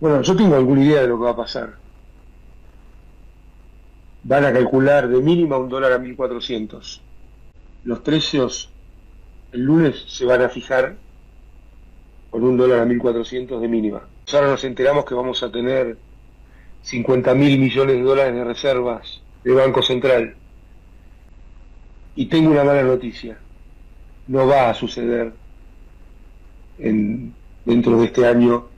Bueno, yo tengo alguna idea de lo que va a pasar. Van a calcular de mínima $1 a 1.400. Los precios el lunes se van a fijar con $1 a 1.400 de mínima. Ahora nos enteramos que vamos a tener 50.000 millones de dólares de reservas del Banco Central. Y tengo una mala noticia. No va a suceder dentro de este año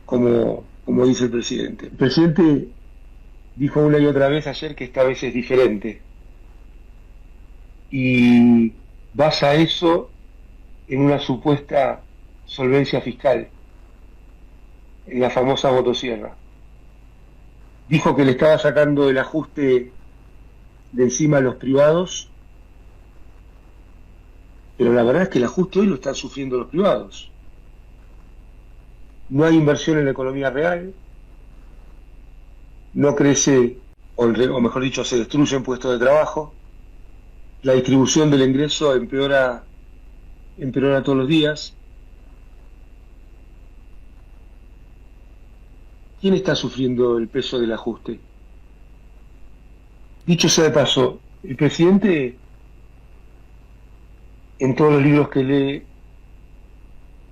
como dice el presidente. El presidente dijo una y otra vez ayer que esta vez es diferente. Y basa eso en una supuesta solvencia fiscal, en la famosa motosierra. Dijo que le estaba sacando el ajuste de encima a los privados, pero la verdad es que el ajuste hoy lo están sufriendo los privados. No hay inversión en la economía real, no crece, o mejor dicho, se destruyen puestos de trabajo, la distribución del ingreso empeora todos los días. ¿Quién está sufriendo el peso del ajuste? Dicho sea de paso, el presidente, en todos los libros que lee,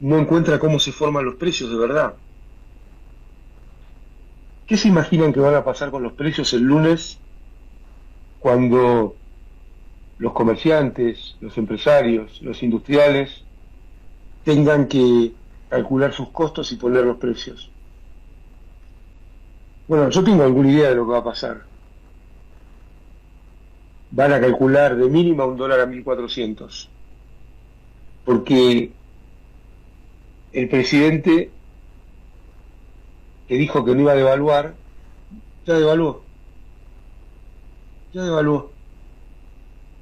no encuentra cómo se forman los precios de verdad. ¿Qué se imaginan que van a pasar con los precios el lunes cuando los comerciantes, los empresarios, los industriales tengan que calcular sus costos y poner los precios? Bueno, yo tengo alguna idea de lo que va a pasar. Van a calcular de mínima $1 a 1.400. Porque el presidente que dijo que no iba a devaluar, ya devaluó. Ya devaluó.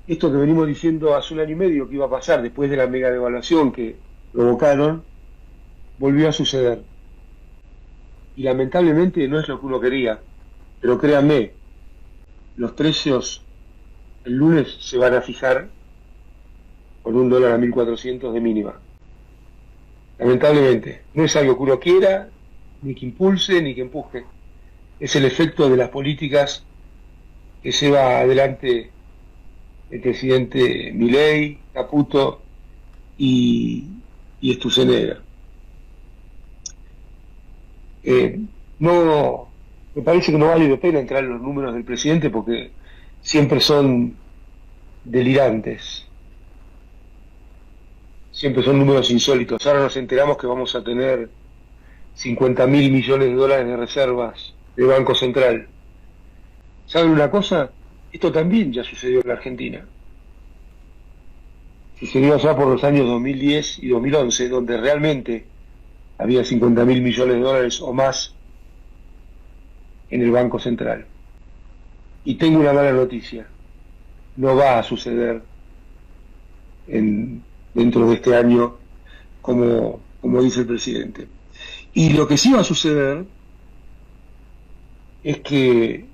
Esto que venimos diciendo hace un año y medio que iba a pasar después de la mega devaluación que provocaron, volvió a suceder. Y lamentablemente no es lo que uno quería, pero créanme, los precios el lunes se van a fijar con $1 a 1.400 de mínima. Lamentablemente, no es algo que uno quiera, ni que impulse, ni que empuje. Es el efecto de las políticas que lleva adelante el presidente Milei, Caputo y Sturzenegger. No, me parece que no vale la pena entrar en los números del presidente porque siempre son delirantes, siempre son números insólitos. Ahora nos enteramos que vamos a tener 50.000 millones de dólares de reservas del Banco Central. ¿Saben una cosa? Esto también ya sucedió en la Argentina. Sucedió allá por los años 2010 y 2011, donde realmente había 50.000 millones de dólares o más en el Banco Central. Y tengo una mala noticia. No va a suceder dentro de este año como dice el presidente. Y lo que sí va a suceder es que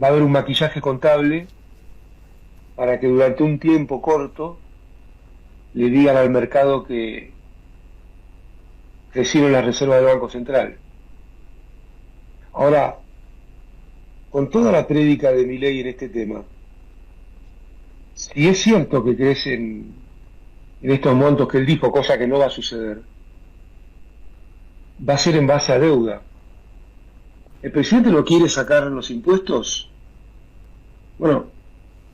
va a haber un maquillaje contable para que durante un tiempo corto le digan al mercado que crecieron las reservas del Banco Central. Ahora, con toda la prédica de Milei en este tema, si es cierto que crecen en estos montos que él dijo, cosa que no va a suceder, va a ser en base a deuda. ¿El presidente no quiere sacar los impuestos? Bueno,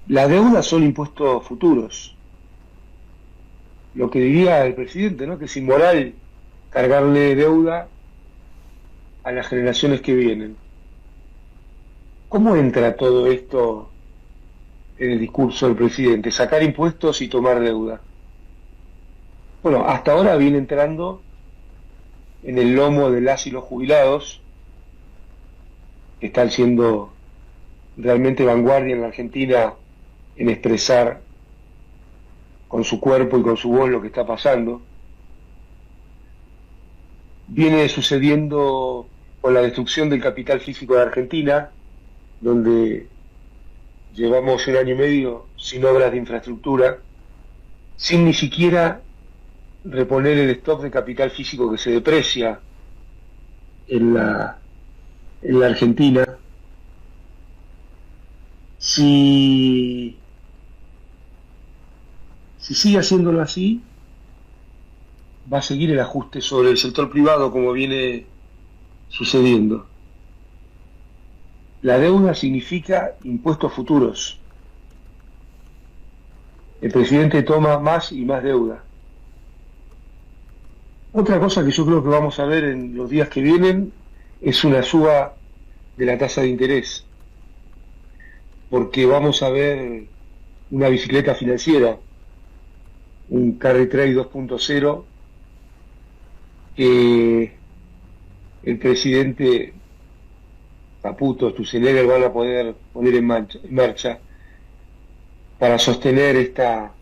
la deuda son impuestos futuros. Lo que diría el presidente, ¿no? Que es inmoral cargarle deuda a las generaciones que vienen. ¿Cómo entra todo esto en el discurso del presidente? Sacar impuestos y tomar deuda. Bueno, hasta ahora viene entrando en el lomo de las y los jubilados, que están siendo realmente vanguardia en la Argentina en expresar con su cuerpo y con su voz lo que está pasando. Viene sucediendo con la destrucción del capital físico de Argentina, donde llevamos un año y medio sin obras de infraestructura, sin ni siquiera reponer el stock de capital físico que se deprecia en la Argentina. Si, si sigue haciéndolo así, va a seguir el ajuste sobre el sector privado como viene sucediendo. La deuda significa impuestos futuros. El presidente toma más y más deuda. Otra cosa que yo creo que vamos a ver en los días que vienen es una suba de la tasa de interés, porque vamos a ver una bicicleta financiera, un carry trade 2.0, que el presidente Caputo, Sturzenegger van a poder poner en marcha para sostener esta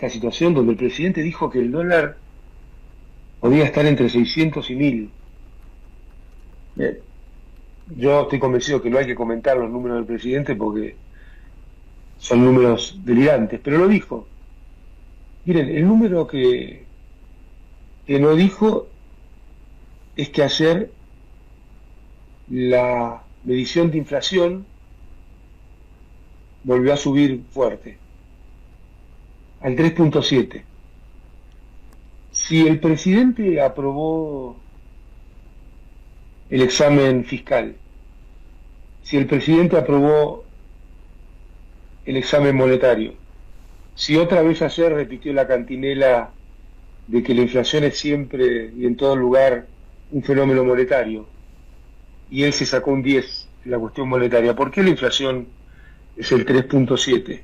situación donde el presidente dijo que el dólar podía estar entre 600 y 1000. Yo estoy convencido que no hay que comentar los números del presidente porque son números delirantes, pero lo dijo. Miren, el número que no dijo es que ayer la medición de inflación volvió a subir fuerte, al 3.7. Si el presidente aprobó el examen fiscal, si el presidente aprobó el examen monetario, si otra vez ayer repitió la cantinela de que la inflación es siempre y en todo lugar un fenómeno monetario, y él se sacó un 10 en la cuestión monetaria, ¿por qué la inflación es el 3.7?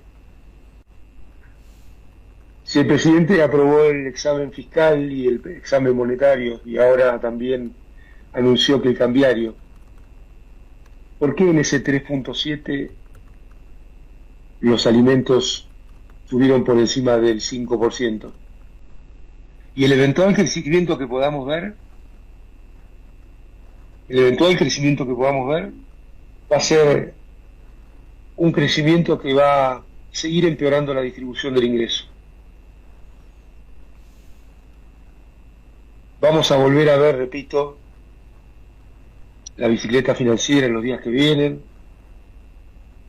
Si el presidente aprobó el examen fiscal y el examen monetario y ahora también anunció que el cambiario, ¿por qué en ese 3.7 los alimentos subieron por encima del 5%? Y el eventual crecimiento que podamos ver, va a ser un crecimiento que va a seguir empeorando la distribución del ingreso. Vamos a volver a ver, repito, la bicicleta financiera en los días que vienen.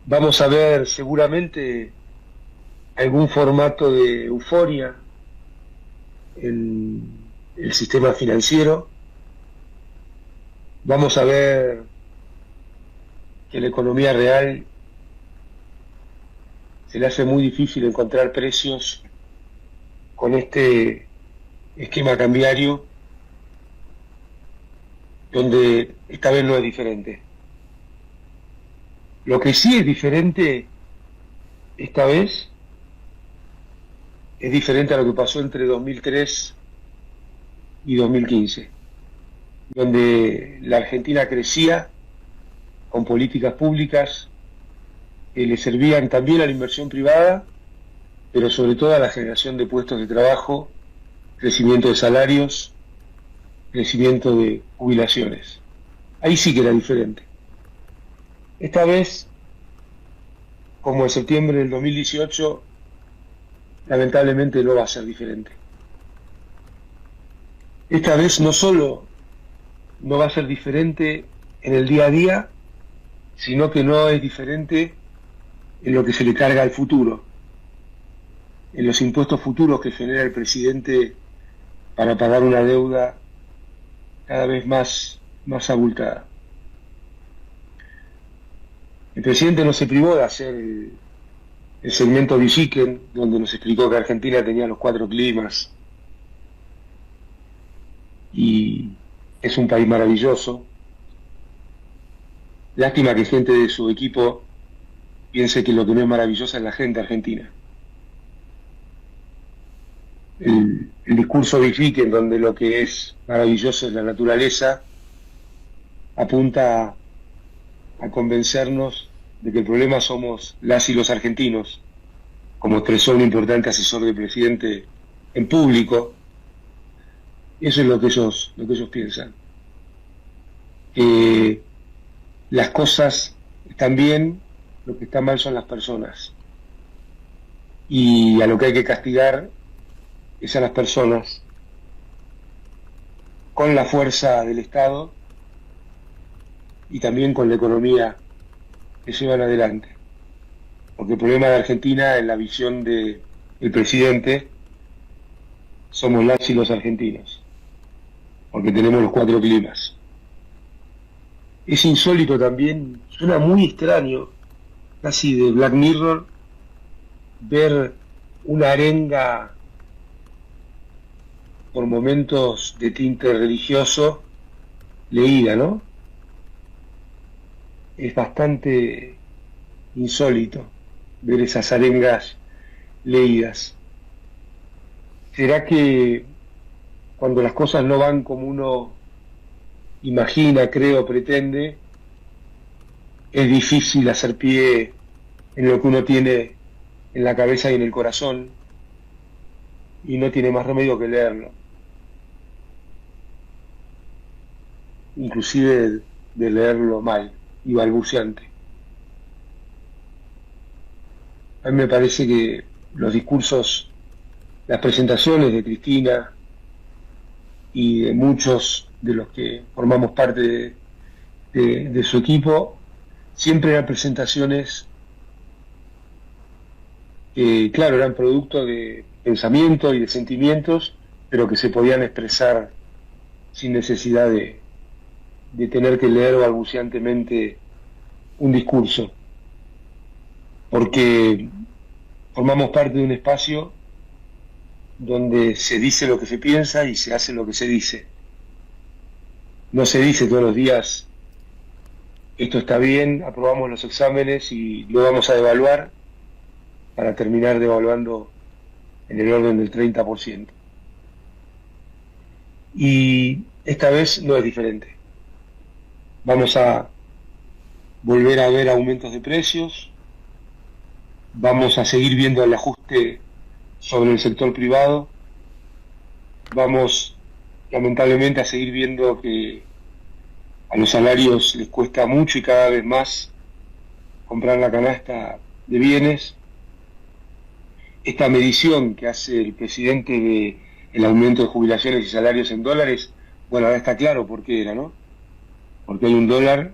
Vamos a ver seguramente algún formato de euforia en el sistema financiero. Vamos a ver que la economía real se le hace muy difícil encontrar precios con este esquema cambiario, donde esta vez no es diferente. Lo que sí es diferente esta vez es diferente a lo que pasó entre 2003 y 2015, donde la Argentina crecía con políticas públicas que le servían también a la inversión privada, pero sobre todo a la generación de puestos de trabajo, crecimiento de salarios, crecimiento de jubilaciones. Ahí sí que era diferente. Esta vez, como en septiembre del 2018, lamentablemente no va a ser diferente. Esta vez no solo no va a ser diferente en el día a día, sino que no es diferente en lo que se le carga al futuro, en los impuestos futuros que genera el presidente para pagar una deuda cada vez más abultada. El presidente no se privó de hacer el segmento Villiquen, donde nos explicó que Argentina tenía los 4 climas y es un país maravilloso. Lástima que gente de su equipo piense que lo que no es maravilloso es la gente argentina. El discurso Villiquen, donde lo que es maravilloso es la naturaleza, apunta a convencernos de que el problema somos las y los argentinos, como expresó un importante asesor del presidente en público. Eso es lo que ellos piensan. Que las cosas están bien, lo que está mal son las personas. Y a lo que hay que castigar es a las personas con la fuerza del Estado y también con la economía que llevan adelante. Porque el problema de Argentina, en la visión del presidente, somos las y los argentinos, porque tenemos los 4 climas. Es insólito también, suena muy extraño, casi de Black Mirror, ver una arenga por momentos de tinte religioso leída, ¿no? Es bastante insólito ver esas arengas leídas. ¿Será que cuando las cosas no van como uno imagina, cree o pretende, es difícil hacer pie en lo que uno tiene en la cabeza y en el corazón, y no tiene más remedio que leerlo? Inclusive de leerlo mal y balbuceante. A mí me parece que los discursos, las presentaciones de Cristina y de muchos de los que formamos parte de su equipo, siempre eran presentaciones que, claro, eran producto de pensamientos y de sentimientos, pero que se podían expresar sin necesidad de tener que leer balbuceantemente un discurso, porque formamos parte de un espacio donde se dice lo que se piensa y se hace lo que se dice. No se dice todos los días, esto está bien, aprobamos los exámenes y lo vamos a devaluar para terminar devaluando en el orden del 30%. Y esta vez no es diferente. Vamos a volver a ver aumentos de precios, vamos a seguir viendo el ajuste sobre el sector privado, vamos lamentablemente a seguir viendo que a los salarios les cuesta mucho y cada vez más comprar la canasta de bienes. Esta medición que hace el presidente de el aumento de jubilaciones y salarios en dólares, bueno, ahora está claro por qué era, ¿no? Porque hay un dólar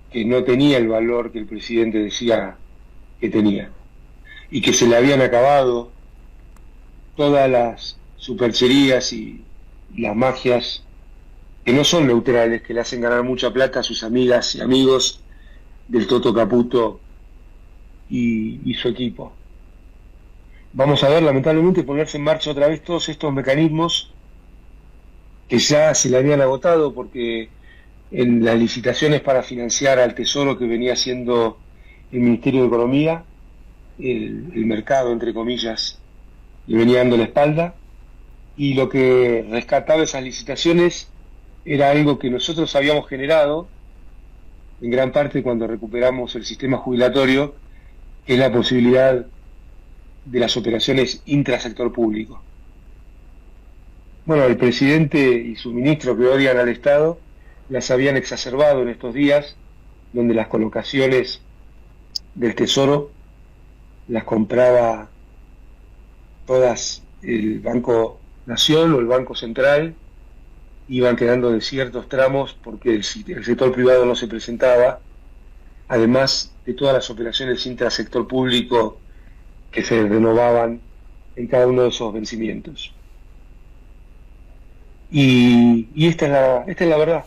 que no tenía el valor que el presidente decía que tenía, y que se le habían acabado todas las supercherías y las magias que no son neutrales, que le hacen ganar mucha plata a sus amigas y amigos del Toto Caputo y su equipo. Vamos a ver, lamentablemente, ponerse en marcha otra vez todos estos mecanismos que ya se le habían agotado, porque en las licitaciones para financiar al Tesoro que venía haciendo el Ministerio de Economía, el mercado, entre comillas, le venía dando la espalda, y lo que rescataba esas licitaciones era algo que nosotros habíamos generado, en gran parte cuando recuperamos el sistema jubilatorio, que es la posibilidad de las operaciones intrasector público. Bueno, el presidente y su ministro, que odian al Estado, las habían exacerbado en estos días, donde las colocaciones del Tesoro las compraba todas el Banco Nación o el Banco Central, iban quedando desiertos tramos porque el sector privado no se presentaba, además de todas las operaciones intrasector público que se renovaban en cada uno de esos vencimientos. Y esta es la verdad.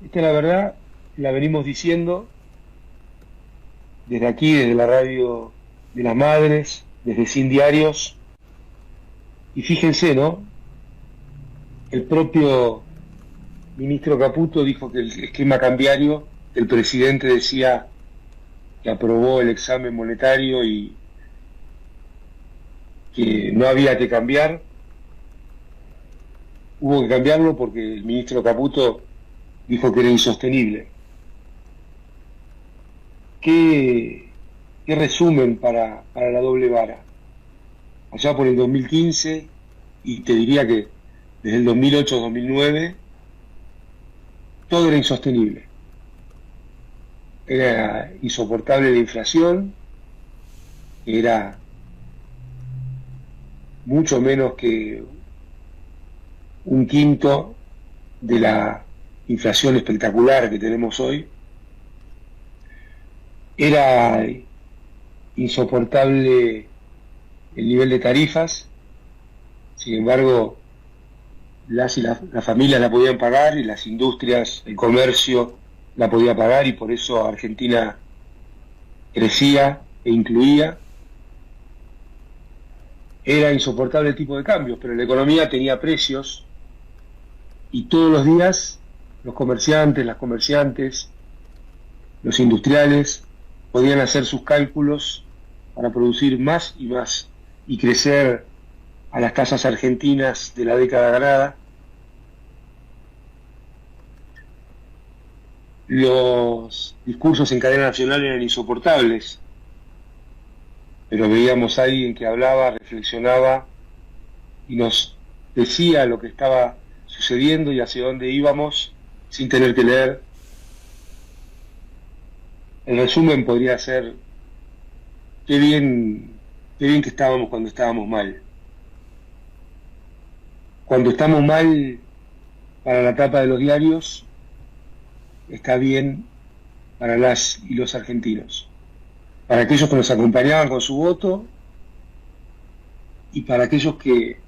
Esta es la verdad, la venimos diciendo desde aquí, desde la radio de las madres, desde Sin Diarios, y fíjense, ¿no? El propio ministro Caputo dijo que el esquema cambiario, el presidente decía que aprobó el examen monetario y que no había que cambiar, hubo que cambiarlo porque el ministro Caputo dijo que era insostenible. ¿Qué resumen para la doble vara? Allá por el 2015, y te diría que desde el 2008-2009, todo era insostenible. Era insoportable la inflación, era mucho menos que un quinto de la inflación espectacular que tenemos hoy. Era insoportable el nivel de tarifas, sin embargo, las familias la podían pagar y las industrias, el comercio la podía pagar, y por eso Argentina crecía e incluía. Era insoportable el tipo de cambios, pero la economía tenía precios y todos los días los comerciantes, las comerciantes, los industriales podían hacer sus cálculos para producir más y más y crecer a las tasas argentinas de la década ganada. Los discursos en cadena nacional eran insoportables, pero veíamos a alguien que hablaba, reflexionaba y nos decía lo que estaba sucediendo y hacia dónde íbamos sin tener que leer. El resumen podría ser: qué bien que estábamos cuando estábamos mal. Cuando estamos mal, para la tapa de los diarios, está bien para las y los argentinos, para aquellos que nos acompañaban con su voto y para aquellos que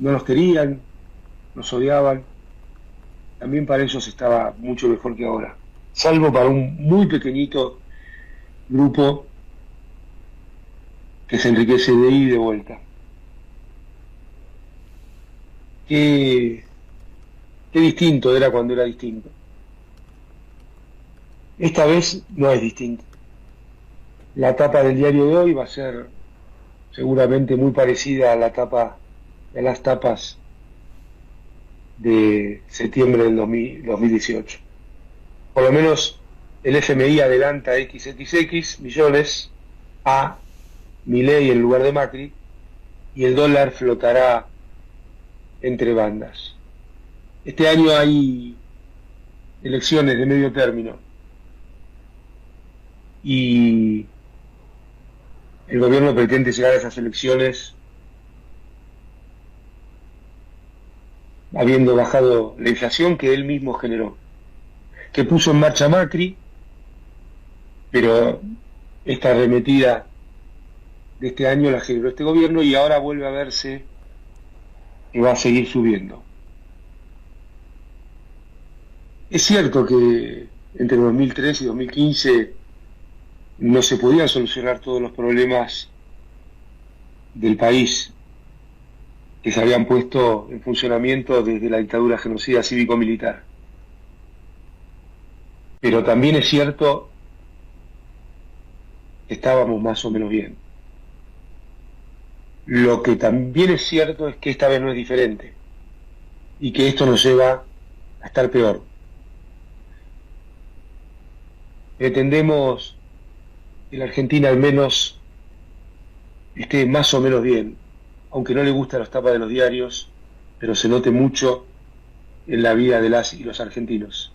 no nos querían, nos odiaban. También para ellos estaba mucho mejor que ahora, salvo para un muy pequeñito grupo que se enriquece de ida y de vuelta. Qué distinto era cuando era distinto. Esta vez no es distinto. La tapa del diario de hoy va a ser seguramente muy parecida a las tapas de septiembre del 2018. Por lo menos el FMI adelanta XXX millones a Milei en lugar de Macri, y el dólar flotará entre bandas. Este año hay elecciones de medio término y el gobierno pretende llegar a esas elecciones habiendo bajado la inflación que él mismo generó, que puso en marcha Macri, pero esta arremetida de este año la generó este gobierno y ahora vuelve a verse que va a seguir subiendo. Es cierto que entre 2013 y 2015 no se podían solucionar todos los problemas del país que se habían puesto en funcionamiento desde la dictadura genocida cívico-militar. Pero también es cierto que estábamos más o menos bien. Lo que también es cierto es que esta vez no es diferente y que esto nos lleva a estar peor. Pretendemos que la Argentina al menos esté más o menos bien, aunque no le gustan las tapas de los diarios, pero se note mucho en la vida de las y los argentinos.